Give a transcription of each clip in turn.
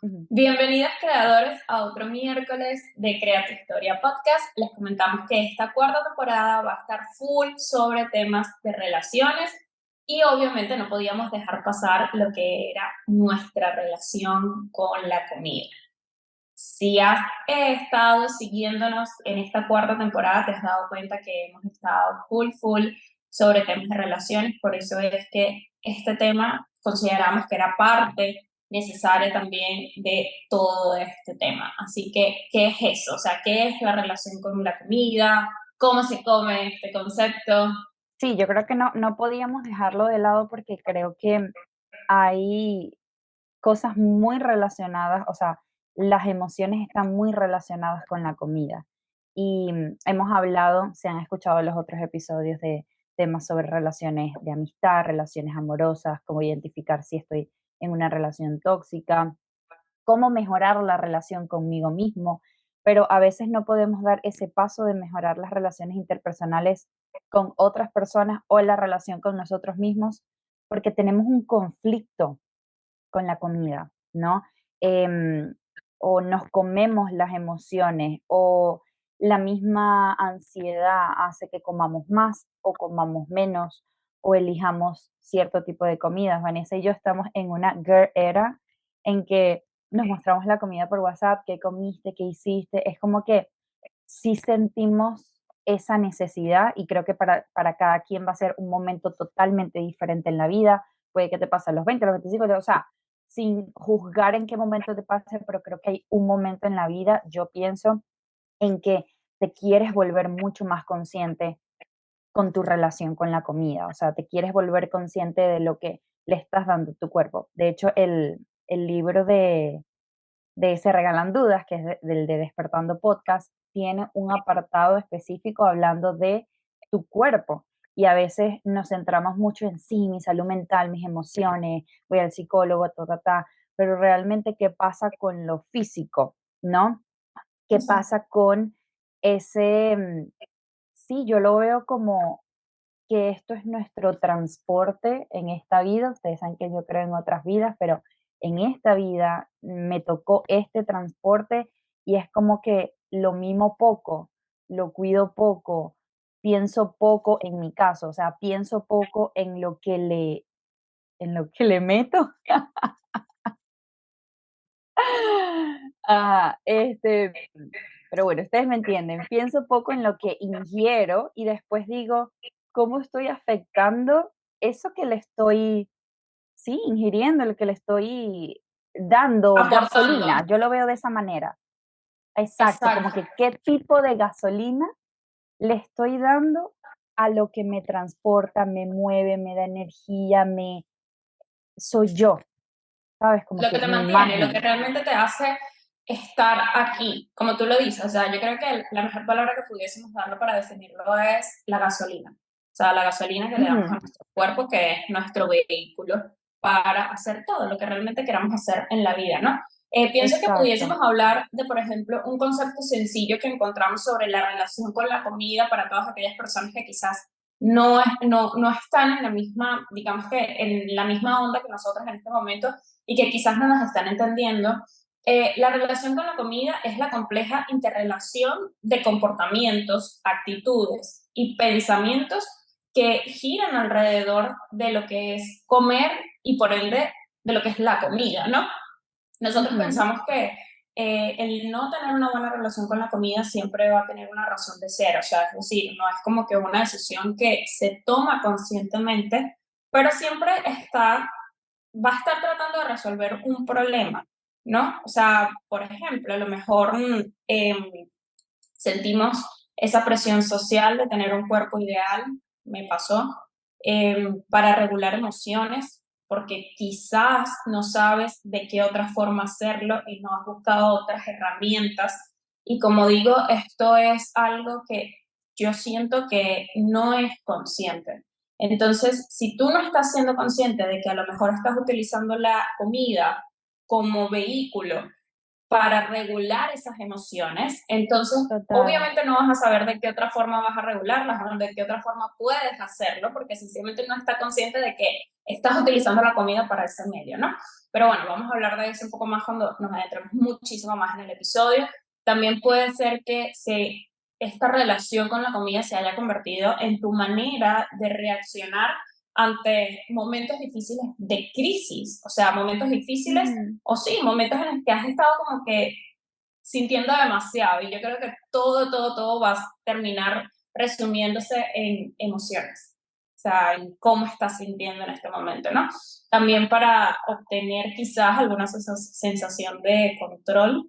Ujú. Bienvenidos creadores a otro miércoles de Crea tu Historia Podcast. Les comentamos que esta cuarta temporada va a estar full sobre temas de relaciones y obviamente no podíamos dejar pasar lo que era nuestra relación con la comida. Si has estado siguiéndonos en esta cuarta temporada, te has dado cuenta que hemos estado full sobre temas de relaciones, por eso es que este tema consideramos que era parte necesaria también de todo este tema. Así que, ¿qué es eso? O sea, ¿qué es la relación con la comida? ¿Cómo se come este concepto? Sí, yo creo que no podíamos dejarlo de lado porque creo que hay cosas muy relacionadas, o sea, las emociones están muy relacionadas con la comida. Y hemos hablado, se han escuchado los otros episodios de temas sobre relaciones de amistad, relaciones amorosas, cómo identificar si estoy en una relación tóxica, cómo mejorar la relación conmigo mismo, pero a veces no podemos dar ese paso de mejorar las relaciones interpersonales con otras personas o la relación con nosotros mismos, porque tenemos un conflicto con la comida, ¿no? Em, o nos comemos las emociones, o la misma ansiedad hace que comamos más o comamos menos, o elijamos cierto tipo de comidas. Vanessa y yo estamos en una girl era en que nos mostramos la comida por WhatsApp, qué comiste, qué hiciste. Es como que sí sentimos esa necesidad y creo que para cada quien va a ser un momento totalmente diferente en la vida. Puede que te pase a los 20, a los 25, o sea, sin juzgar en qué momento te pase, pero creo que hay un momento en la vida, yo pienso, en que te quieres volver mucho más consciente con tu relación con la comida, o sea, te quieres volver consciente de lo que le estás dando a tu cuerpo. De hecho, el libro de Se Regalan Dudas, que es del de Despertando Podcast, tiene un apartado específico hablando de tu cuerpo. Y a veces nos centramos mucho en sí, mi salud mental, mis emociones, voy al psicólogo, pero realmente qué pasa con lo físico, ¿no? ¿Qué pasa con ese, sí, yo lo veo como que esto es nuestro transporte en esta vida. Ustedes saben que yo creo en otras vidas, pero en esta vida me tocó este transporte y es como que lo mimo poco, lo cuido poco, pienso poco en mi caso, o sea, pienso poco en lo que le meto. Ah, pero bueno, ustedes me entienden. Pienso poco en lo que ingiero y después digo, ¿cómo estoy afectando eso que le estoy, sí, ingiriendo, lo que le estoy dando Aportando. gasolina? Yo lo veo de esa manera. Exacto, como Exacto. que qué tipo de gasolina le estoy dando a lo que me transporta, me mueve, me da energía, soy yo, ¿sabes? Como Lo que que te mi mantiene, lo que imagen. realmente te hace estar aquí, como tú lo dices. O sea, yo creo que la mejor palabra que pudiésemos darlo para definirlo es la gasolina. O sea, la gasolina que le damos a Ujú, nuestro cuerpo, que es nuestro vehículo para hacer todo lo que realmente queramos hacer en la vida, ¿no? Pienso que exacto. pudiésemos hablar de, por ejemplo, un concepto sencillo que encontramos sobre la relación con la comida para todas aquellas personas que quizás no están en la misma, digamos que en la misma onda que nosotros en este momento y que quizás no nos están entendiendo. La relación con la comida es la compleja interrelación de comportamientos, actitudes y pensamientos que giran alrededor de lo que es comer y por ende de lo que es la comida, ¿no? Nosotros Ujú. pensamos que el no tener una buena relación con la comida siempre va a tener una razón de ser, o sea, es decir, no es como que una decisión que se toma conscientemente, pero siempre va a estar tratando de resolver un problema, ¿no? O sea, por ejemplo, a lo mejor sentimos esa presión social de tener un cuerpo ideal, me pasó, para regular emociones, porque quizás no sabes de qué otra forma hacerlo y no has buscado otras herramientas. Y como digo, esto es algo que yo siento que no es consciente. Entonces, si tú no estás siendo consciente de que a lo mejor estás utilizando la comida como vehículo para regular esas emociones. Entonces, Total. obviamente no vas a saber de qué otra forma vas a regularlas o de qué otra forma puedes hacerlo, porque sencillamente no está consciente de que estás utilizando la comida para ese medio, ¿no? Pero bueno, vamos a hablar de eso un poco más cuando nos adentremos muchísimo más en el episodio. También puede ser que esta relación con la comida se haya convertido en tu manera de reaccionar ante momentos difíciles de crisis, o sea, momentos difíciles Ujú. o sí, momentos en los que has estado como que sintiendo demasiado y yo creo que todo va a terminar resumiéndose en emociones, o sea, en cómo estás sintiendo en este momento, ¿no? También para obtener quizás alguna sensación de control,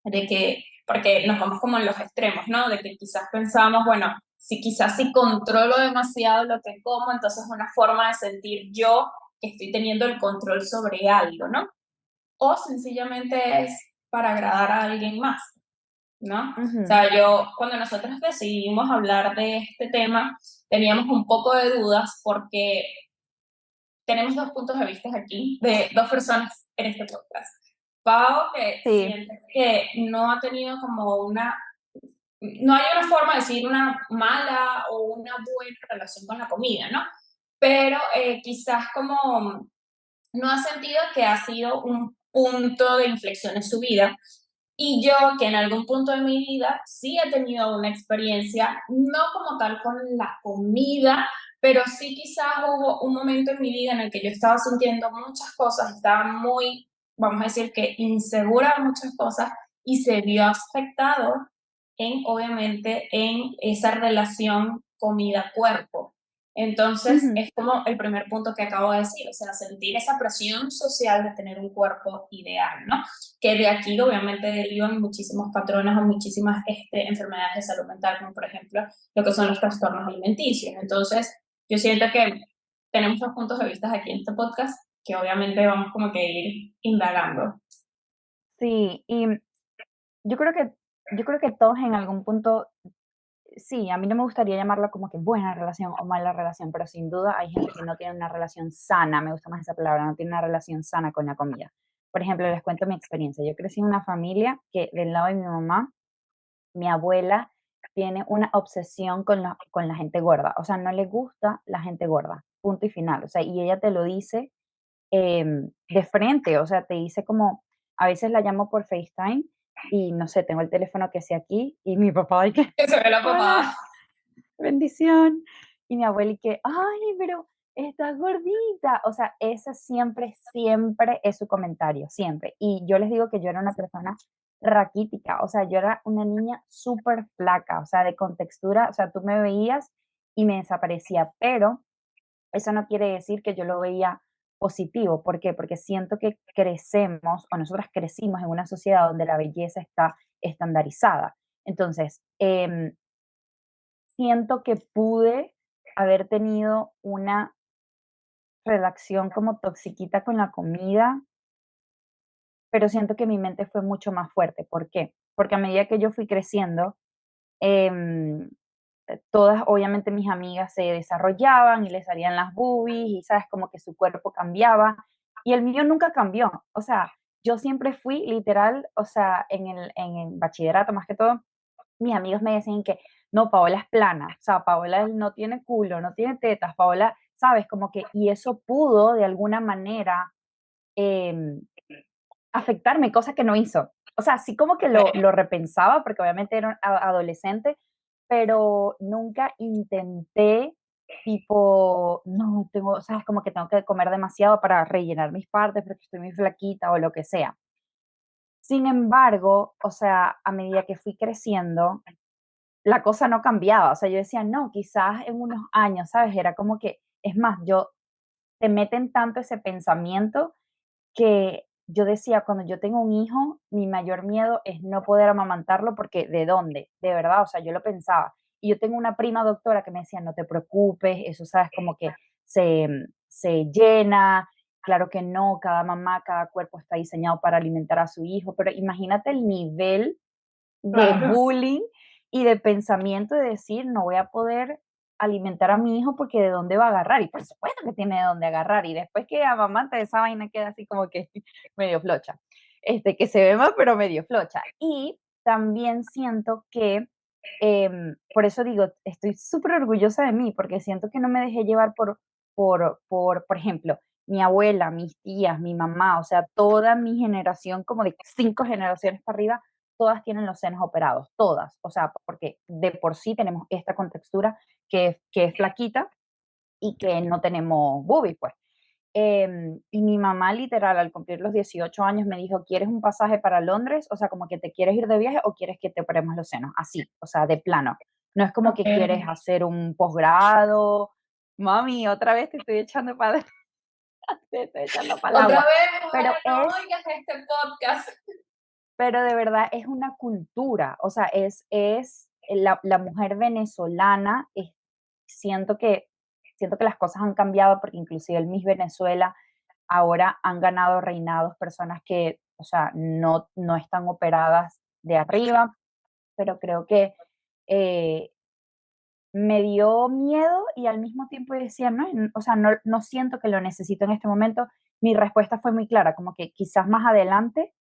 de que, porque nos vamos como en los extremos, ¿no? De que quizás pensamos, bueno, si controlo demasiado lo que como, entonces es una forma de sentir yo que estoy teniendo el control sobre algo, ¿no? O sencillamente es para agradar a alguien más, ¿no? O Ujú. sea, cuando nosotros decidimos hablar de este tema, teníamos un poco de dudas porque tenemos dos puntos de vista aquí, de dos personas en este podcast. Pau, que Sí. siente que no ha tenido como no hay una forma de decir una mala o una buena relación con la comida, ¿no? Pero quizás como no ha sentido que ha sido un punto de inflexión en su vida. Y yo, que en algún punto de mi vida sí he tenido una experiencia, no como tal con la comida, pero sí quizás hubo un momento en mi vida en el que yo estaba sintiendo muchas cosas, estaba muy, vamos a decir que insegura de muchas cosas y se vio afectado obviamente, en esa relación comida-cuerpo. Entonces, Ujú. es como el primer punto que acabo de decir, o sea, sentir esa presión social de tener un cuerpo ideal, ¿no? Que de aquí obviamente derivan muchísimos patrones o muchísimas enfermedades de salud mental, como por ejemplo lo que son los trastornos alimenticios. Entonces, yo siento que tenemos dos puntos de vista aquí en este podcast que obviamente vamos como que ir indagando. Sí, y yo creo que yo creo que todos en algún punto sí, a mí no me gustaría llamarla como que buena relación o mala relación, pero sin duda hay gente que no tiene una relación sana, me gusta más esa palabra, no tiene una relación sana con la comida. Por ejemplo, les cuento mi experiencia. Yo crecí en una familia que del lado de mi mamá, mi abuela tiene una obsesión con la gente gorda, o sea, no le gusta la gente gorda, punto y final. O sea, y ella te lo dice de frente, o sea, te dice como, a veces la llamo por FaceTime y no sé, tengo el teléfono que sea aquí y mi papá y que, Que se ve la hola, papada. bendición. Y mi abuela y que, ay, pero estás gordita. O sea, ese siempre, siempre es su comentario, siempre. Y yo les digo que yo era una persona raquítica, o sea, yo era una niña súper flaca, o sea, de contextura, o sea, tú me veías y me desaparecía, pero eso no quiere decir que yo lo veía positivo. ¿Por qué? Porque siento que crecemos, o nosotras crecimos en una sociedad donde la belleza está estandarizada. Entonces, siento que pude haber tenido una relación como toxiquita con la comida, pero siento que mi mente fue mucho más fuerte. ¿Por qué? Porque a medida que yo fui creciendo, em, todas, obviamente mis amigas se desarrollaban y les salían las boobies y, ¿sabes? Como que su cuerpo cambiaba y el mío nunca cambió. O sea, yo siempre fui literal, o sea, en el bachillerato más que todo, mis amigos me decían que no, Paola es plana, o sea, Paola no tiene culo, no tiene tetas, Paola, ¿sabes? Como que, y eso pudo de alguna manera em, afectarme, cosa que no hizo. O sea, sí como que lo repensaba, porque obviamente era adolescente, pero nunca intenté tipo, no, tengo, sabes, como que tengo que comer demasiado para rellenar mis partes porque estoy muy flaquita o lo que sea. Sin embargo, o sea, a medida que fui creciendo, la cosa no cambiaba, o sea, yo decía: "No, quizás en unos años", ¿sabes? Era como que es más, yo te meten tanto ese pensamiento que yo decía: "Cuando yo tenga un hijo, mi mayor miedo es no poder amamantarlo, porque, ¿de dónde?". De verdad, o sea, yo lo pensaba. Y yo tengo una prima doctora que me decía: "No te preocupes, eso, ¿sabes? Como que se llena, claro que no, cada mamá, cada cuerpo está diseñado para alimentar a su hijo", pero imagínate el nivel de Claro. bullying y de pensamiento de decir: "No voy a poder alimentar a mi hijo porque, ¿de dónde va a agarrar?". Y por supuesto que tiene de dónde agarrar, y después que amamanta esa vaina queda así como que medio flocha. que se ve más, pero medio flocha. Y también siento que, por eso digo, estoy súper orgullosa de mí, porque siento que no me dejé llevar por ejemplo, mi abuela, mis tías, mi mamá, o sea, toda mi generación, como de 5 generaciones para arriba, todas tienen los senos operados, todas, o sea, porque de por sí tenemos esta contextura que es flaquita y que no tenemos boobie, pues. Y mi mamá literal al cumplir los 18 años me dijo, ¿quieres un pasaje para Londres? O sea, como que te quieres ir de viaje o quieres que te operemos los senos, así, o sea, de plano. No es como Ok. que quieres hacer un posgrado. Mami, otra vez te estoy echando para te estoy echando para el Otra agua. vez, Pero ojalá no es, oigas este podcast. pero de verdad es una cultura, o sea, es la mujer venezolana, siento que las cosas han cambiado porque inclusive el Miss Venezuela ahora han ganado reinados personas que, o sea, no están operadas de arriba, pero creo que eh, me dio miedo y al mismo tiempo decía, no, o sea, no siento que lo necesito en este momento. Mi respuesta fue muy clara, como que quizás más adelante,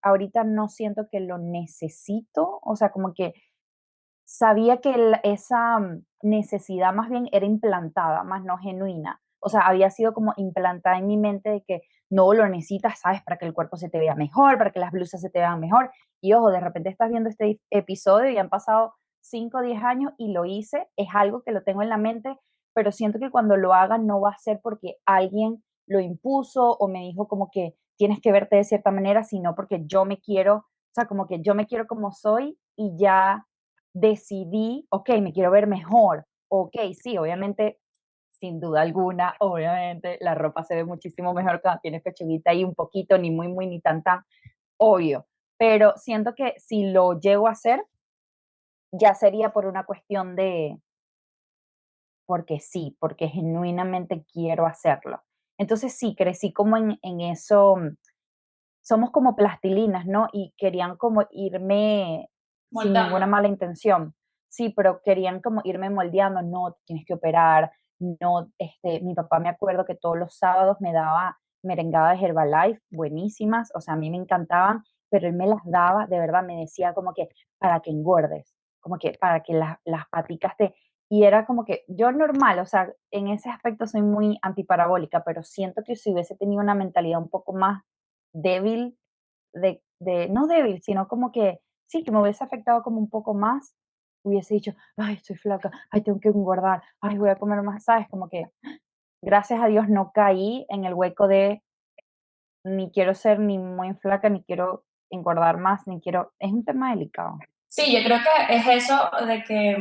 ahorita no siento que lo necesito, o sea, como que sabía que esa necesidad más bien era implantada, más no genuina. O sea, había sido como implantada en mi mente de que no lo necesitas, ¿sabes? Para que el cuerpo se te vea mejor, para que las blusas se te vean mejor. Y ojo, de repente estás viendo este episodio y han pasado 5 o 10 años y lo hice, es algo que lo tengo en la mente, pero siento que cuando lo haga no va a ser porque alguien lo impuso o me dijo como que tienes que verte de cierta manera, sino porque yo me quiero, o sea, como que yo me quiero como soy y ya decidí, ok, me quiero ver mejor, ok, sí, obviamente, sin duda alguna, obviamente la ropa se ve muchísimo mejor cuando tienes pechuguita ahí un poquito, ni muy, muy, ni tan, tan, obvio, pero siento que si lo llego a hacer, ya sería por una cuestión de, porque sí, porque genuinamente quiero hacerlo. Entonces sí, crecí como en eso, somos como plastilinas, ¿no? Y querían como irme sin Moldando. ninguna mala intención. Sí, pero querían como irme moldeando, no, te tienes que operar, no, mi papá me acuerdo que todos los sábados me daba merengadas de Herbalife, buenísimas, o sea, a mí me encantaban, pero él me las daba, de verdad, me decía como que para que engordes, como que para que las paticas te... Y era como que yo normal, o sea, en ese aspecto soy muy antiparabólica, pero siento que si hubiese tenido una mentalidad un poco más débil, no débil, sino como que sí, que me hubiese afectado como un poco más, hubiese dicho, ay, estoy flaca, ay, tengo que engordar, ay, voy a comer más, ¿sabes? Como que gracias a Dios no caí en el hueco de ni quiero ser ni muy flaca, ni quiero engordar más, ni quiero, es un tema delicado. Sí, yo creo que es eso de que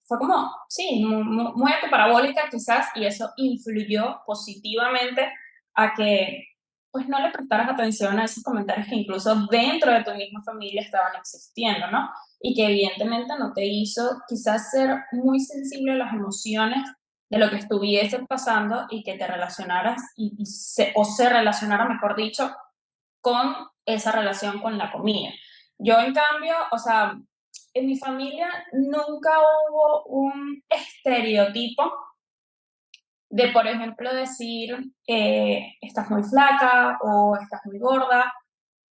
fue como, sí, muy antiparabólica quizás, y eso influyó positivamente a que pues no le prestaras atención a esos comentarios que incluso dentro de tu misma familia estaban existiendo, ¿no? Y que evidentemente no te hizo quizás ser muy sensible a las emociones de lo que estuviese pasando y que te relacionaras o se relacionara, mejor dicho, con esa relación con la comida. Yo, en cambio, o sea, en mi familia nunca hubo un estereotipo de, por ejemplo, decir, estás muy flaca o estás muy gorda.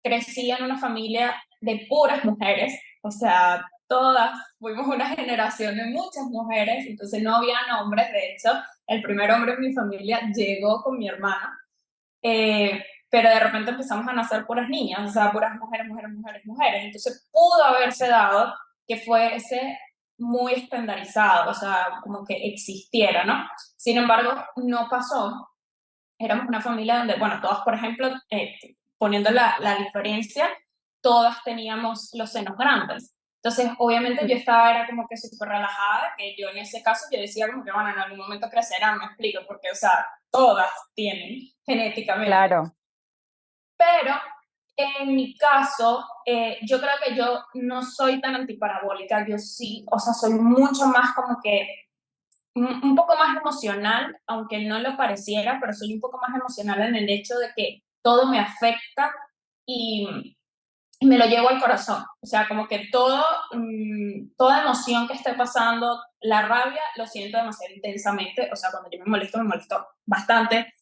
Crecí en una familia de puras mujeres, o sea, todas fuimos una generación de muchas mujeres, entonces no había hombres. De hecho, el primer hombre en mi familia llegó con mi hermana, pero de repente empezamos a nacer puras niñas, o sea, puras mujeres, mujeres, mujeres, mujeres. Entonces pudo haberse dado que fuese muy estandarizado, o sea, como que existiera, ¿no? Sin embargo, no pasó. Éramos una familia donde, bueno, todas, por ejemplo, poniendo la diferencia, todas teníamos los senos grandes. Entonces, obviamente yo estaba, era como que súper relajada, que yo en ese caso yo decía como que, bueno, en algún momento crecerán, me explico, porque, o sea, todas tienen genéticamente. Claro, Pero en mi caso, yo creo que yo no soy tan antiparabólica, yo sí, o sea, soy mucho más como que un poco más emocional, aunque no lo pareciera, pero soy un poco más emocional en el hecho de que todo me afecta y, y me lo llevo al corazón. O sea, como que toda emoción que esté pasando, la rabia, lo siento demasiado intensamente. O sea, cuando yo me molesto bastante.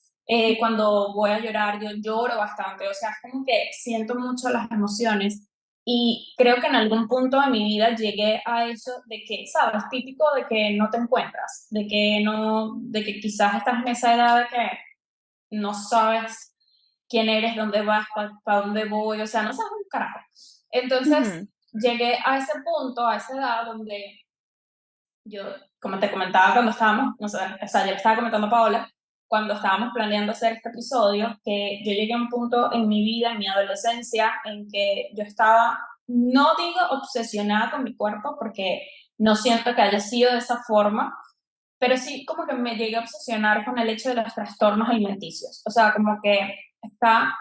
Cuando voy a llorar, yo lloro bastante, o sea, es como que siento mucho las emociones y creo que en algún punto de mi vida llegué a eso de que, ¿sabes? Típico de que no te encuentras, de que no, de que quizás estás en esa edad de que no sabes quién eres, dónde vas, para dónde voy, o sea, no sabes un carajo. Entonces, Ujú, llegué a ese punto, a esa edad donde yo, como te comentaba cuando estábamos, no sé, o sea, yo le estaba comentando a Paola, cuando estábamos planeando hacer este episodio, que yo llegué a un punto en mi vida, en mi adolescencia, en que yo estaba, no digo obsesionada con mi cuerpo, porque no siento que haya sido de esa forma, pero sí como que me llegué a obsesionar con el hecho de los trastornos alimenticios. O sea, como que está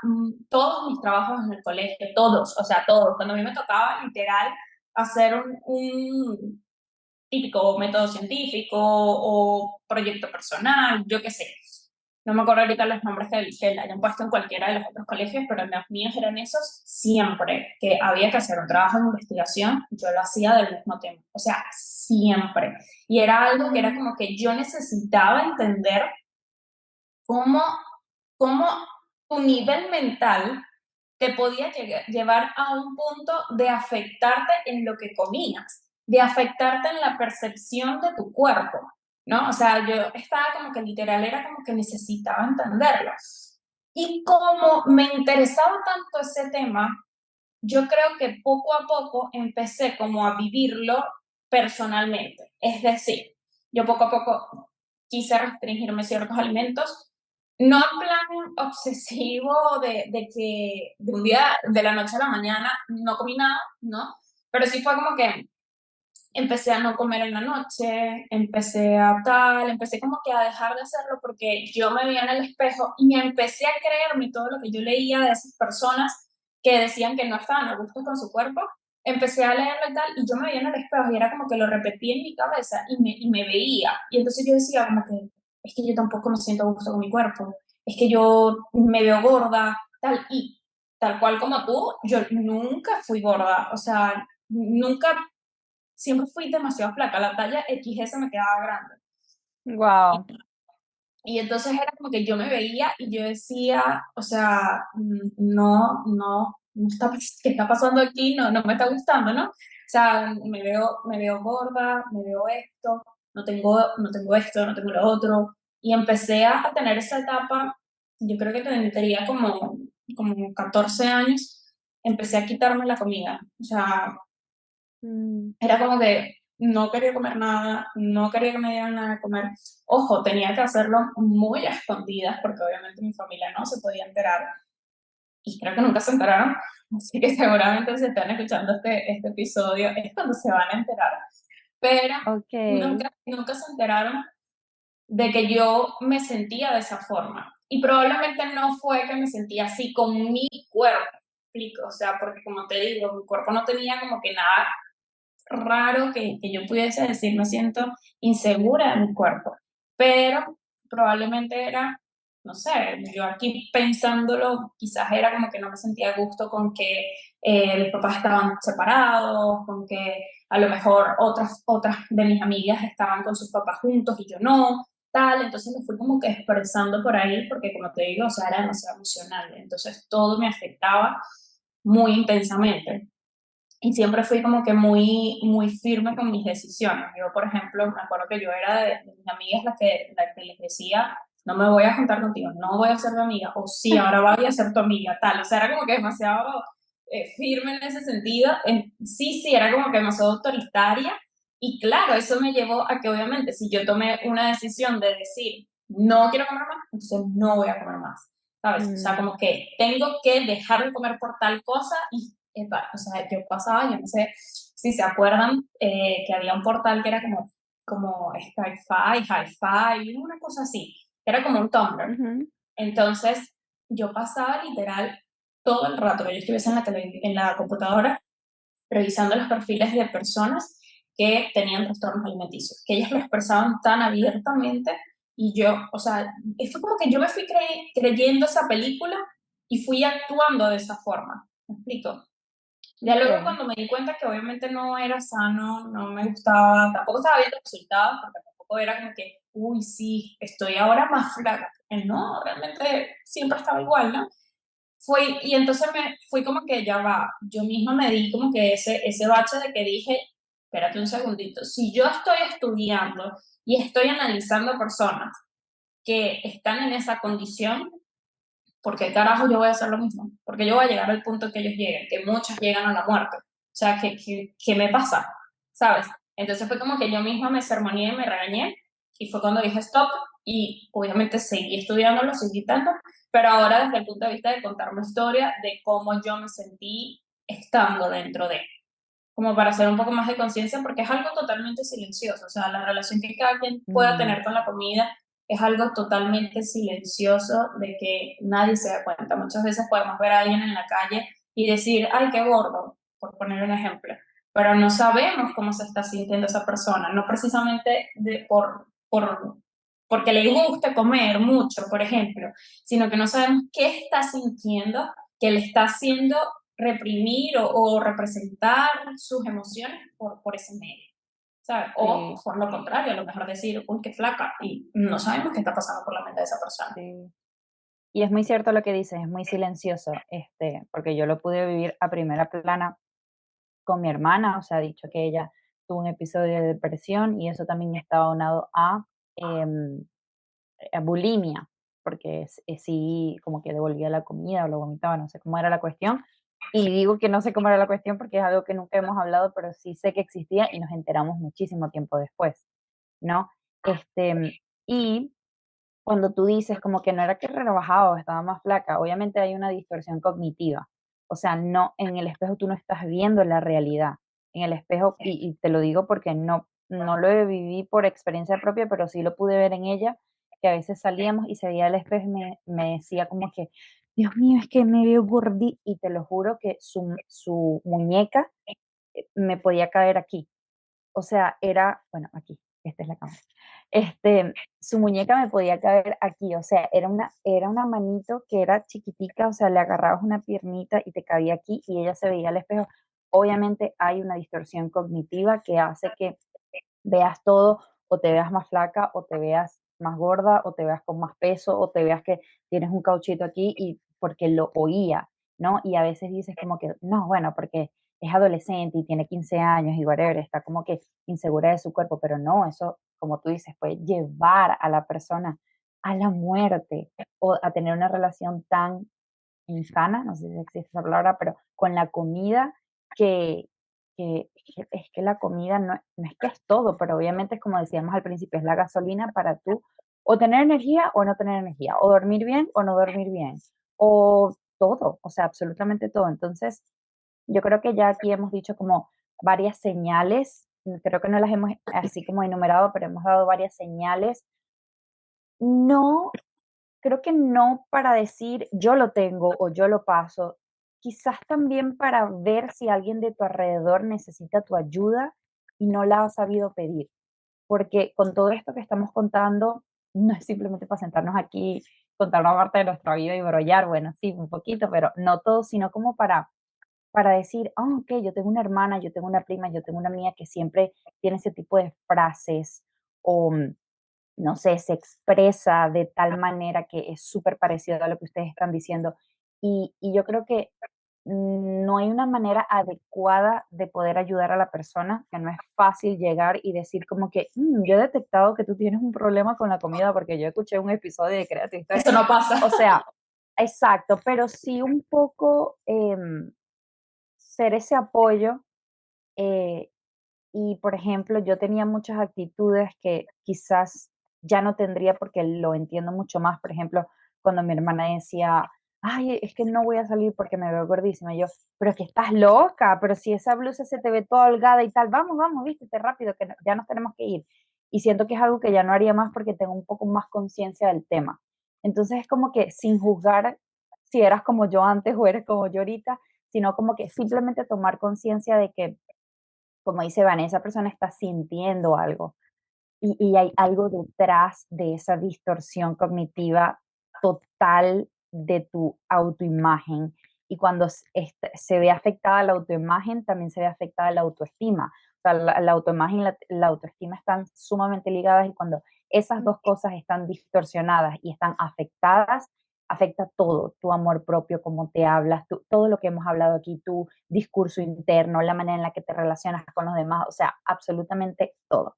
todos mis trabajos en el colegio, todos, o sea, todos. Cuando a mí me tocaba literal hacer un típico método científico o proyecto personal, yo qué sé. No me acuerdo ahorita los nombres que le hayan puesto en cualquiera de los otros colegios, pero los míos eran esos siempre, que había que hacer un trabajo de investigación, yo lo hacía del mismo tema, o sea, siempre. Y era algo que era como que yo necesitaba entender cómo, cómo tu nivel mental te podía llevar a un punto de afectarte en lo que comías, de afectarte en la percepción de tu cuerpo, ¿no? O sea, yo estaba como que literal, era como que necesitaba entenderlo. Y como me interesaba tanto ese tema, yo creo que poco a poco empecé como a vivirlo personalmente. Es decir, yo poco a poco quise restringirme ciertos alimentos, no en plan obsesivo de que de un día, de la noche a la mañana, no comí nada, ¿no? Pero sí fue como que empecé a no comer en la noche, empecé como que a dejar de hacerlo porque yo me veía en el espejo y me empecé a creerme todo lo que yo leía de esas personas que decían que no estaban a gusto con su cuerpo. Empecé a leerlo y tal, y yo me veía en el espejo y era como que lo repetía en mi cabeza y me veía. Y entonces yo decía como que es que yo tampoco me siento a gusto con mi cuerpo, es que yo me veo gorda, tal, y tal cual como tú, yo nunca fui gorda, o sea, nunca siempre fui demasiado flaca, la talla XS me quedaba grande. Y, guau, y entonces era como que yo me veía y yo decía, o sea, no, no, no está, ¿qué está pasando aquí? No, no me está gustando, ¿no? O sea, me veo gorda, me veo esto, no tengo esto, no tengo lo otro. Y empecé a tener esa etapa, yo creo que tendría como 14 años, empecé a quitarme la comida. O sea, mm, era como que no quería comer nada, no quería que me dieran nada de comer. Ojo, tenía que hacerlo muy a escondidas porque obviamente mi familia no se podía enterar y creo que nunca se enteraron. Así que seguramente si están escuchando este episodio es cuando se van a enterar. Pero okey, nunca se enteraron de que yo me sentía de esa forma. Y probablemente no fue que me sentía así con mi cuerpo, explico, o sea, porque como te digo, mi cuerpo no tenía como que nada raro que yo pudiese decir, me siento insegura de mi cuerpo, pero probablemente era, no sé, yo aquí pensándolo, quizás era como que no me sentía a gusto con que mis papás estaban separados, con que a lo mejor otras de mis amigas estaban con sus papás juntos y yo no, tal, entonces me fui como que expresando por ahí, porque como te digo, o sea, era demasiado emocional, entonces todo me afectaba muy intensamente y siempre fui como que muy firme con mis decisiones. Yo, por ejemplo, me acuerdo que yo era de mis amigas la que les decía, no me voy a juntar contigo, no voy a ser tu amiga, o sí, ahora voy a ser tu amiga, tal. O sea, era como que demasiado firme en ese sentido. Sí, era como que demasiado autoritaria. Y claro, eso me llevó a que obviamente si yo tomé una decisión de decir, no quiero comer más, entonces no voy a comer más. ¿Sabes? O sea, mm, como que tengo que dejar de comer por tal cosa y o sea, yo pasaba, yo no sé si se acuerdan que había un portal que era como Skyfi, Hi-Fi, una cosa así, que era como un Tumblr. ujú, Entonces, yo pasaba literal todo el rato que yo estuviese en la computadora revisando los perfiles de personas que tenían trastornos alimenticios, que ellas lo expresaban tan abiertamente y yo, o sea, fue como que yo me fui creyendo esa película y fui actuando de esa forma. ¿Me explico? Ya luego okey, cuando me di cuenta que obviamente no era sano, no me gustaba, tampoco estaba viendo resultados, porque tampoco era como que uy, sí, estoy ahora más flaca. No, realmente siempre estaba igual, ¿no? Y entonces me fui como que ya va, yo misma me di como que ese bache de que dije, espérate un segundito, si yo estoy estudiando y estoy analizando personas que están en esa condición, ¿por qué carajo yo voy a hacer lo mismo? Porque yo voy a llegar al punto que ellos lleguen, que muchos llegan a la muerte. O sea, ¿qué me pasa? ¿Sabes? Entonces fue como que yo misma me sermoneé, me regañé y fue cuando dije stop y obviamente seguí estudiándolo, seguí tanto, pero ahora desde el punto de vista de contar mi historia, de cómo yo me sentí estando dentro de, como para hacer un poco más de conciencia, porque es algo totalmente silencioso, o sea, la relación que cada quien pueda Mm, tener con la comida es algo totalmente silencioso de que nadie se da cuenta. Muchas veces podemos ver a alguien en la calle y decir, ay, qué gordo, por poner un ejemplo, pero no sabemos cómo se está sintiendo esa persona, no precisamente porque le guste comer mucho, por ejemplo, sino que no sabemos qué está sintiendo que le está haciendo reprimir o representar sus emociones por ese medio, ¿sabes? O sí, por lo contrario, a lo mejor decir, uy, qué flaca, y no sabemos qué está pasando por la mente de esa persona. sí. Y es muy cierto lo que dices, es muy silencioso, porque yo lo pude vivir a primera plana con mi hermana, o sea, ha dicho que ella tuvo un episodio de depresión y eso también estaba aunado em, a bulimia, porque sí, como que devolvía la comida o lo vomitaba, no sé cómo era la cuestión. Y digo que no sé cómo era la cuestión porque es algo que nunca hemos hablado, pero sí sé que existía y nos enteramos muchísimo tiempo después, ¿no? Y cuando tú dices como que no era que rebajaba o estaba más flaca, obviamente hay una distorsión cognitiva. O sea, no, en el espejo tú no estás viendo la realidad. En el espejo, y te lo digo porque no lo viví por experiencia propia, pero sí lo pude ver en ella, que a veces salíamos y se veía el espejo y me decía como que, Dios mío, es que me veo gordita, y te lo juro que su muñeca me podía caer aquí. O sea, era, bueno, aquí, esta es la cámara. Su muñeca me podía caer aquí, o sea, era una manito que era chiquitica, o sea, le agarrabas una piernita y te cabía aquí y ella se veía al espejo. Obviamente hay una distorsión cognitiva que hace que veas todo, o te veas más flaca, o te veas más gorda, o te veas con más peso, o te veas que tienes un cauchito aquí y porque lo oía, ¿no? Y a veces dices como que, no, bueno, porque es adolescente y tiene 15 años y whatever, está como que insegura de su cuerpo, pero no, eso, como tú dices, puede llevar a la persona a la muerte o a tener una relación tan insana, no sé si existe esa palabra, pero con la comida que, que es que la comida no es que es todo, pero obviamente es como decíamos al principio, es la gasolina para tú o tener energía o no tener energía, o dormir bien o no dormir bien, o todo, o sea, absolutamente todo. Entonces, yo creo que ya aquí hemos dicho como varias señales, creo que no las hemos así como enumerado, pero hemos dado varias señales. No, creo que no para decir yo lo tengo o yo lo paso, quizás también para ver si alguien de tu alrededor necesita tu ayuda y no la ha sabido pedir, porque con todo esto que estamos contando, no es simplemente para sentarnos aquí, contar una parte de nuestra vida y brollar, bueno, sí, un poquito, pero no todo, sino como para decir, ok, yo tengo una hermana, yo tengo una prima, yo tengo una amiga que siempre tiene ese tipo de frases o no sé, se expresa de tal manera que es súper parecido a lo que ustedes están diciendo. Y yo creo que no hay una manera adecuada de poder ayudar a la persona, que no es fácil llegar y decir como que: yo he detectado que tú tienes un problema con la comida porque yo escuché un episodio de Crea tu historia". Eso no pasa. O sea, exacto, pero sí un poco, ser ese apoyo, eh, y, por ejemplo, yo tenía muchas actitudes que quizás ya no tendría porque lo entiendo mucho más. Por ejemplo, cuando mi hermana decía: "Ay, es que no voy a salir porque me veo gordísima", y yo: "Pero es que estás loca, pero si esa blusa se te ve toda holgada y tal, vamos, vamos, vístete rápido que ya nos tenemos que ir". Y siento que es algo que ya no haría más porque tengo un poco más conciencia del tema. Entonces, es como que sin juzgar si eras como yo antes o eres como yo ahorita, sino como que simplemente tomar conciencia de que, como dice Vanessa, esa persona está sintiendo algo y hay algo detrás de esa distorsión cognitiva total de tu autoimagen. Y cuando se ve afectada la autoimagen, también se ve afectada la autoestima. O sea, la autoimagen y la autoestima están sumamente ligadas y cuando esas dos cosas están distorsionadas y están afectadas, afecta todo, tu amor propio, cómo te hablas, todo lo que hemos hablado aquí, tu discurso interno, la manera en la que te relacionas con los demás, o sea, absolutamente todo.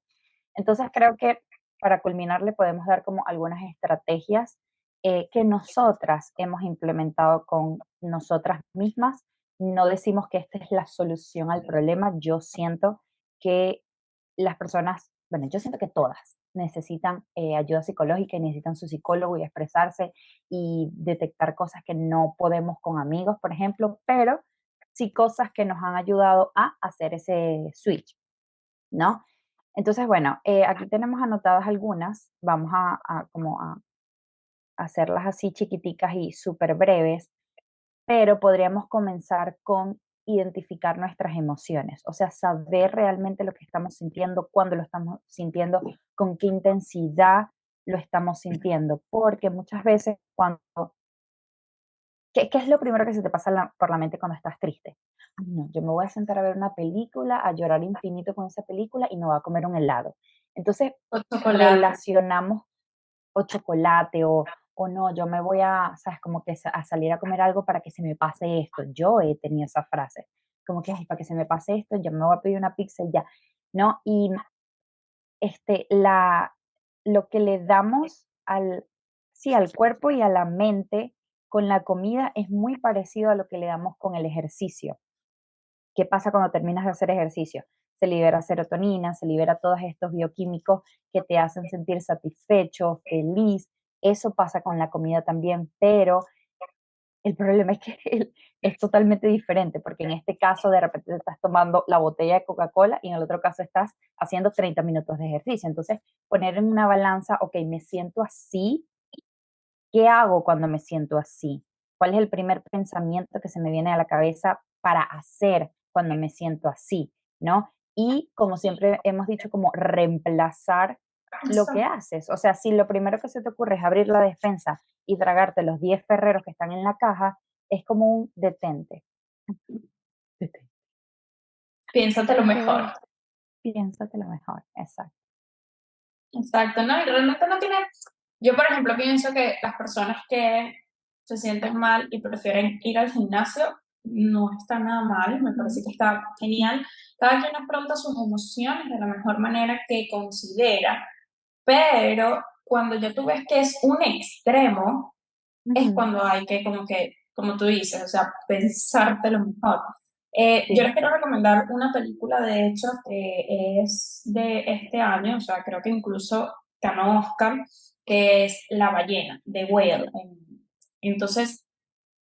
Entonces creo que para culminar le podemos dar como algunas estrategias que nosotras hemos implementado con nosotras mismas. No decimos que esta es la solución al problema, yo siento que las personas, bueno, yo siento que todas necesitan ayuda psicológica y necesitan su psicólogo y expresarse y detectar cosas que no podemos con amigos, por ejemplo, pero sí cosas que nos han ayudado a hacer ese switch, ¿no? Entonces, bueno, aquí tenemos anotadas algunas, vamos como a hacerlas así chiquiticas y súper breves, pero podríamos comenzar con identificar nuestras emociones, o sea, saber realmente lo que estamos sintiendo, cuándo lo estamos sintiendo, con qué intensidad lo estamos sintiendo, porque muchas veces cuando, ¿qué es lo primero que se te pasa por la mente cuando estás triste? Ay, no, yo me voy a sentar a ver una película, a llorar infinito con esa película y me voy a comer un helado. Entonces, O chocolate. relacionamos o chocolate o no, yo me voy a, ¿sabes? Como que a salir a comer algo para que se me pase esto. Yo he tenido esa frase, como que, ay, para que se me pase esto, yo me voy a pedir una pizza y ya, ¿no? Y este, lo que le damos sí, al cuerpo y a la mente con la comida es muy parecido a lo que le damos con el ejercicio. ¿Qué pasa cuando terminas de hacer ejercicio? Se libera serotonina, se libera todos estos bioquímicos que te hacen sentir satisfecho, feliz. Eso pasa con la comida también, pero el problema es que es totalmente diferente, porque en este caso de repente te estás tomando la botella de Coca-Cola y en el otro caso estás haciendo 30 minutos de ejercicio. Entonces, poner en una balanza, ok, me siento así, ¿qué hago cuando me siento así? ¿Cuál es el primer pensamiento que se me viene a la cabeza para hacer cuando me siento así? ¿No? Y como siempre hemos dicho, como reemplazar lo que Eso. haces. O sea, si lo primero que se te ocurre es abrir la despensa y tragarte los 10 ferreros que están en la caja, es como un detente. Detente. Piénsate lo mejor. Piénsate lo mejor. Exacto. Exacto, ¿no? Y realmente no tiene. Yo, por ejemplo, pienso que las personas que se sienten mal y prefieren ir al gimnasio no está nada mal, me parece que está genial. Cada quien afronta sus emociones de la mejor manera que considera, pero cuando ya tú ves que es un extremo, es Ujú. cuando hay que, como que, como tú dices, o sea, pensártelo mejor. Yo Sí. les quiero recomendar una película, de hecho, que es de este año, o sea, creo que incluso ganó Oscar, que es La ballena, The Whale. Entonces,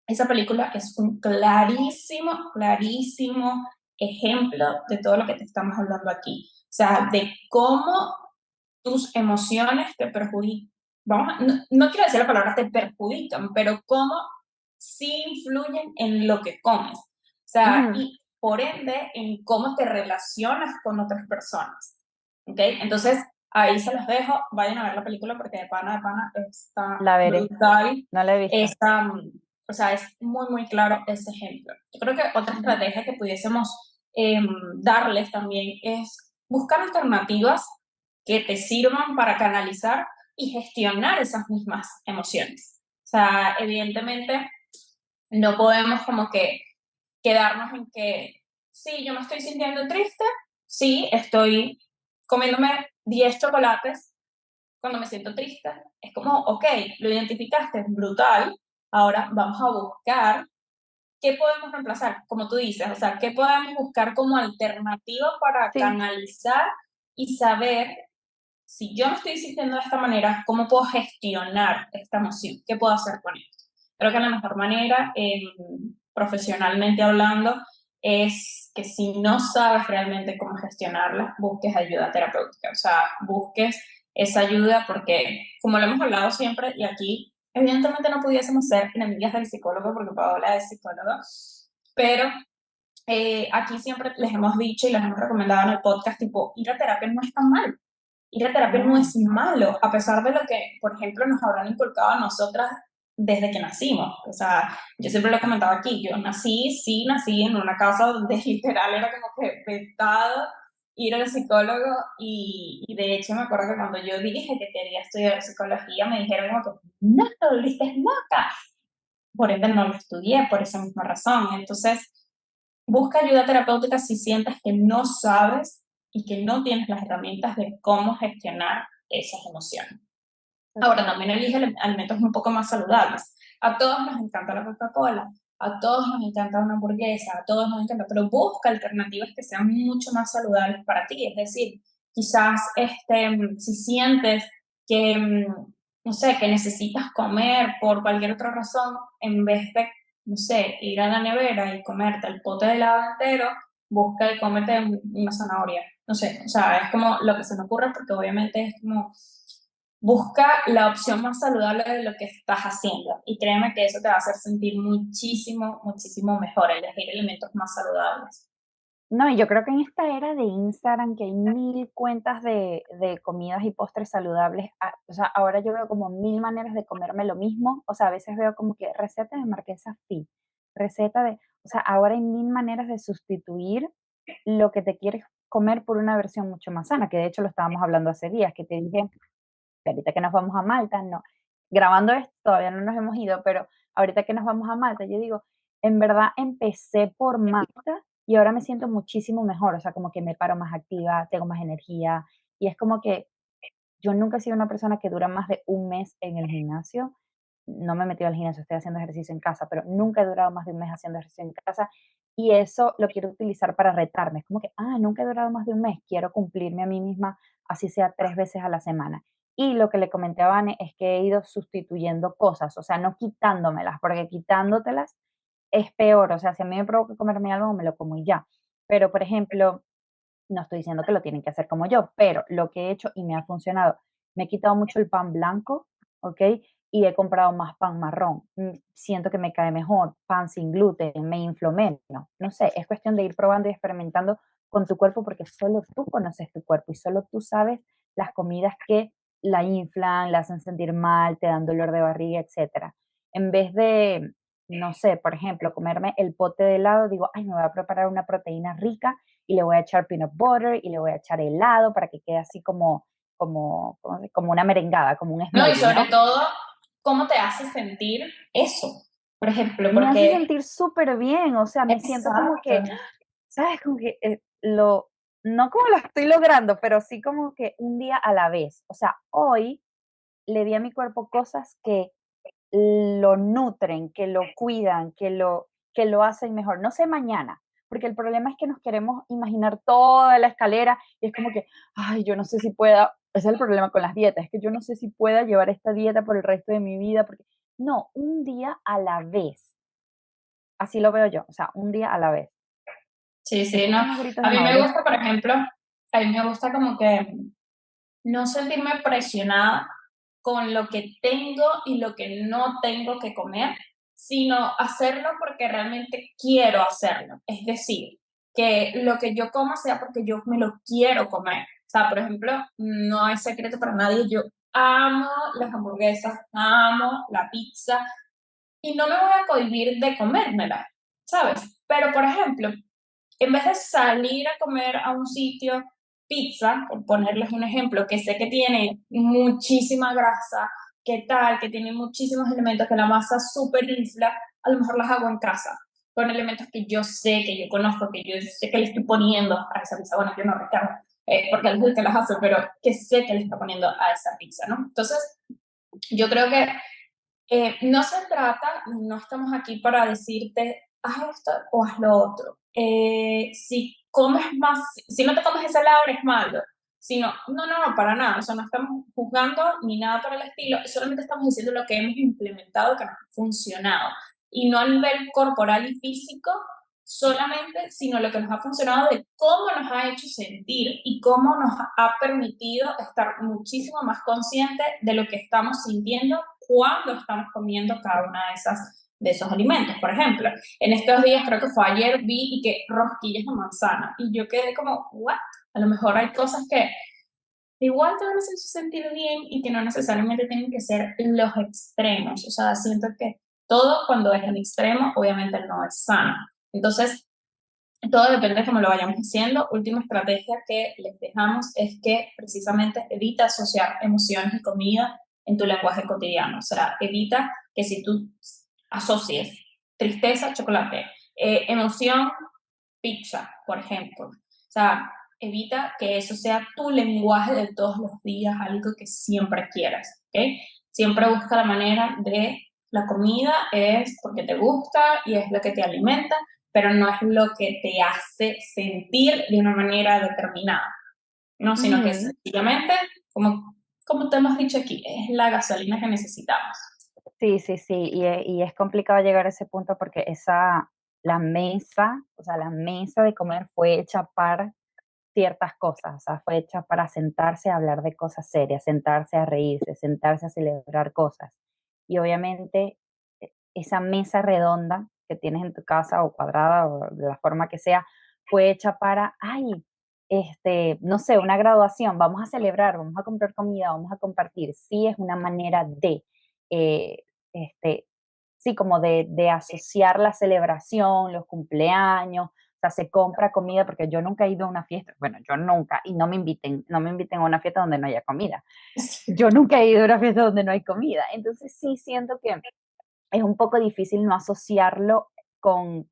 esa película es un clarísimo, clarísimo ejemplo de todo lo que te estamos hablando aquí. O sea, de cómo tus emociones te perjudican. No quiero decir la palabra te perjudican, pero cómo sí influyen en lo que comes. O sea, Ujú. y por ende en cómo te relacionas con otras personas. ¿Ok? Entonces, ahí se los dejo. Vayan a ver la película porque de pana está La veré. brutal. No la he visto. Está, o sea, es muy, muy claro ese ejemplo. Yo creo que otra Ujú. estrategia que pudiésemos darles también es buscar alternativas que te sirvan para canalizar y gestionar esas mismas emociones. O sea, evidentemente no podemos como que quedarnos en que, sí, yo me estoy sintiendo triste, sí, estoy comiéndome 10 chocolates cuando me siento triste. Es como, ok, lo identificaste, es brutal, ahora vamos a buscar qué podemos reemplazar, como tú dices, o sea, qué podemos buscar como alternativa para Sí. canalizar y saber si yo me estoy sintiendo de esta manera, ¿cómo puedo gestionar esta emoción? ¿Qué puedo hacer con esto? Creo que la mejor manera, profesionalmente hablando, es que si no sabes realmente cómo gestionarla, busques ayuda terapéutica. O sea, busques esa ayuda porque, como lo hemos hablado siempre, y aquí evidentemente no pudiésemos ser enemigas del psicólogo porque Paola es psicóloga, pero aquí siempre les hemos dicho y les hemos recomendado en el podcast, tipo, ir a terapia no es tan mal. Ir a terapia no No. es malo, a pesar de lo que, por ejemplo, nos habrán inculcado a nosotras desde que nacimos. O sea, yo siempre lo he comentado aquí, yo nací, sí, nací en una casa donde literal era como que vetado ir al psicólogo y de hecho me acuerdo que cuando yo dije que quería estudiar psicología me dijeron como que no, te volviste loca. Por ende no lo estudié por esa misma razón. Entonces, busca ayuda terapéutica si sientes que no sabes y que no tienes las herramientas de cómo gestionar esas emociones. Ahora, Total. también elige alimentos un poco más saludables. A todos nos encanta la Coca-Cola, a todos nos encanta una hamburguesa, a todos nos encanta, pero busca alternativas que sean mucho más saludables para ti. Es decir, quizás si sientes que, no sé, que necesitas comer por cualquier otra razón, en vez de, no sé, ir a la nevera y comerte el pote de helado entero, busca y cómete una zanahoria. No sé, o sea, es como lo que se me ocurre porque obviamente es como busca la opción más saludable de lo que estás haciendo y créeme que eso te va a hacer sentir muchísimo, muchísimo mejor, elegir elementos más saludables. No, y yo creo que en esta era de Instagram, que hay 1000 cuentas de comidas y postres saludables, o sea, ahora yo veo como 1000 maneras de comerme lo mismo, o sea, a veces veo como que receta de marquesa fit, receta de, o sea, ahora hay 1000 maneras de sustituir lo que te quieres comer por una versión mucho más sana, que de hecho lo estábamos hablando hace días, que te dije que ahorita que nos vamos a Malta, no, grabando esto todavía no nos hemos ido, pero ahorita que nos vamos a Malta, yo digo, en verdad empecé por Malta y ahora me siento muchísimo mejor, o sea, como que me paro más activa, tengo más energía y es como que yo nunca he sido una persona que dura más de un mes en el gimnasio. No me he metido al gimnasio, estoy haciendo ejercicio en casa, pero nunca he durado más de un mes haciendo ejercicio en casa. Y eso lo quiero utilizar para retarme. Es como que, nunca he durado más de un mes, quiero cumplirme a mí misma, así sea 3 veces a la semana. Y lo que le comenté a Vane es que he ido sustituyendo cosas, o sea, no quitándomelas, porque quitándotelas es peor. O sea, si a mí me provoca comerme algo, me lo como y ya. Pero, por ejemplo, no estoy diciendo que lo tienen que hacer como yo, pero lo que he hecho y me ha funcionado, me he quitado mucho el pan blanco, ¿ok? Y he comprado más pan marrón. Siento que me cae mejor, pan sin gluten, me inflo menos. No sé, es cuestión de ir probando y experimentando con tu cuerpo porque solo tú conoces tu cuerpo y solo tú sabes las comidas que la inflan, la hacen sentir mal, te dan dolor de barriga, etcétera. En vez de, no sé, por ejemplo, comerme el pote de helado, digo, ay, me voy a preparar una proteína rica y le voy a echar peanut butter y le voy a echar helado para que quede así como una merengada, como un No, y smoothie, sobre ¿no? todo, ¿cómo te hace sentir eso? Por ejemplo, Me hace porque, sentir súper bien, o sea, me siento como exacto, que, ¿sabes? Como que no como lo estoy logrando, pero sí como que un día a la vez. O sea, hoy le di a mi cuerpo cosas que lo nutren, que lo cuidan, que lo hacen mejor. No sé mañana, porque el problema es que nos queremos imaginar toda la escalera y es como que, ay, yo no sé si pueda, ese es el problema con las dietas, es que yo no sé si pueda llevar esta dieta por el resto de mi vida, porque no, un día a la vez, así lo veo yo, o sea, un día a la vez. sí, sí, no. Escucho unos gritos A de mí me Mauricio. gusta, por ejemplo, a mí me gusta como que no sentirme presionada con lo que tengo y lo que no tengo que comer, sino hacerlo porque realmente quiero hacerlo. Es decir, que lo que yo coma sea porque yo me lo quiero comer. O sea, por ejemplo, no hay secreto para nadie, yo amo las hamburguesas, amo la pizza y no me voy a cohibir de comérmela, ¿sabes? Pero, por ejemplo, en vez de salir a comer a un sitio pizza, por ponerles un ejemplo, que sé que tiene muchísima grasa, que tal, que tiene muchísimos elementos, que la masa súper infla, a lo mejor las hago en casa, con elementos que yo sé, que yo conozco, que yo sé que le estoy poniendo a esa pizza. Bueno, yo no, Ricardo, porque él es el que las hace, pero que sé que le está poniendo a esa pizza, ¿no? Entonces, yo creo que no se trata, no estamos aquí para decirte, haz esto o haz lo otro. Si comes más, si no te comes ese helado eres malo. Sino, no, para nada. O sea, no estamos juzgando ni nada por el estilo, solamente estamos diciendo lo que hemos implementado que nos ha funcionado. Y no a nivel corporal y físico solamente, sino lo que nos ha funcionado de cómo nos ha hecho sentir y cómo nos ha permitido estar muchísimo más conscientes de lo que estamos sintiendo cuando estamos comiendo cada una de esos alimentos. Por ejemplo, en estos días, creo que fue ayer, vi y que rosquillas de manzana y yo quedé como, ¿what? A lo mejor hay cosas que igual te van a hacer sentir bien y que no necesariamente tienen que ser los extremos. O sea, siento que todo cuando es en extremo, obviamente no es sano. Entonces, Todo depende de cómo lo vayamos haciendo. Última estrategia que les dejamos es que precisamente evita asociar emociones y comida en tu lenguaje cotidiano. O sea, evita que si tú asocies tristeza, chocolate, emoción, pizza, por ejemplo. O sea, evita que eso sea tu lenguaje de todos los días, algo que siempre quieras, ¿ok? Siempre busca la manera de la comida es porque te gusta y es lo que te alimenta, pero no es lo que te hace sentir de una manera determinada, ¿no? Sino que Ujú. sencillamente, como te hemos dicho aquí, es la gasolina que necesitamos. Sí, sí, sí, y es complicado llegar a ese punto porque la mesa, o sea, la mesa de comer fue hecha para ciertas cosas, o sea, fue hecha para sentarse a hablar de cosas serias, sentarse a reírse, sentarse a celebrar cosas. Y obviamente, esa mesa redonda que tienes en tu casa o cuadrada o de la forma que sea, fue hecha para, ay, no sé, una graduación, vamos a celebrar, vamos a comprar comida, vamos a compartir. Sí, es una manera de, eh, este, sí, como de asociar la celebración, los cumpleaños, o sea, se compra comida porque yo nunca he ido a una fiesta, bueno, yo nunca, y no me inviten a una fiesta donde no haya comida. Yo nunca he ido a una fiesta donde no hay comida. Entonces sí siento que es un poco difícil no asociarlo con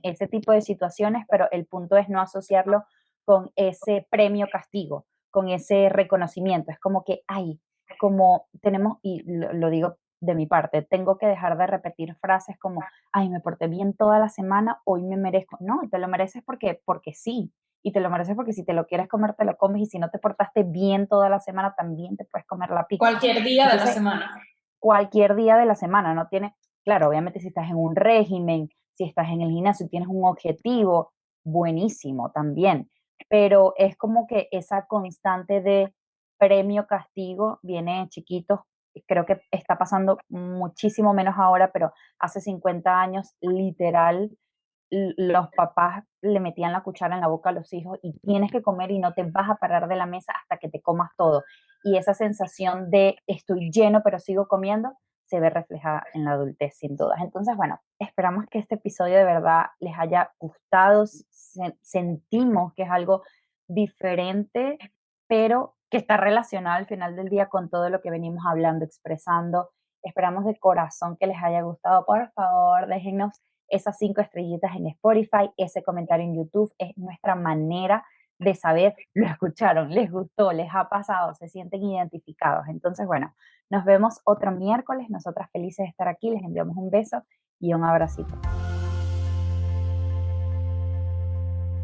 ese tipo de situaciones, pero el punto es no asociarlo con ese premio castigo, con ese reconocimiento. Es como que, ay, como tenemos, y lo digo de mi parte, tengo que dejar de repetir frases como, ay, me porté bien toda la semana, hoy me merezco. No, te lo mereces porque sí. Y te lo mereces porque si te lo quieres comer, te lo comes. Y si no te portaste bien toda la semana, también te puedes comer la pizza. Cualquier día de la Entonces, semana. cualquier día de la semana, no tiene, claro, obviamente si estás en un régimen, si estás en el gimnasio y tienes un objetivo, buenísimo también, pero es como que esa constante de premio castigo viene de chiquitos, creo que está pasando muchísimo menos ahora, pero hace 50 años literal los papás le metían la cuchara en la boca a los hijos y tienes que comer y no te vas a parar de la mesa hasta que te comas todo. Y esa sensación de estoy lleno pero sigo comiendo se ve reflejada en la adultez sin dudas. Entonces, bueno, esperamos que este episodio de verdad les haya gustado. Sentimos que es algo diferente, pero que está relacionado al final del día con todo lo que venimos hablando, expresando. Esperamos de corazón que les haya gustado. Por favor, déjenos esas 5 estrellitas en Spotify, ese comentario en YouTube, es nuestra manera de saber, lo escucharon, les gustó, les ha pasado, se sienten identificados. Entonces, bueno, nos vemos otro miércoles, nosotras felices de estar aquí, les enviamos un beso y un abracito.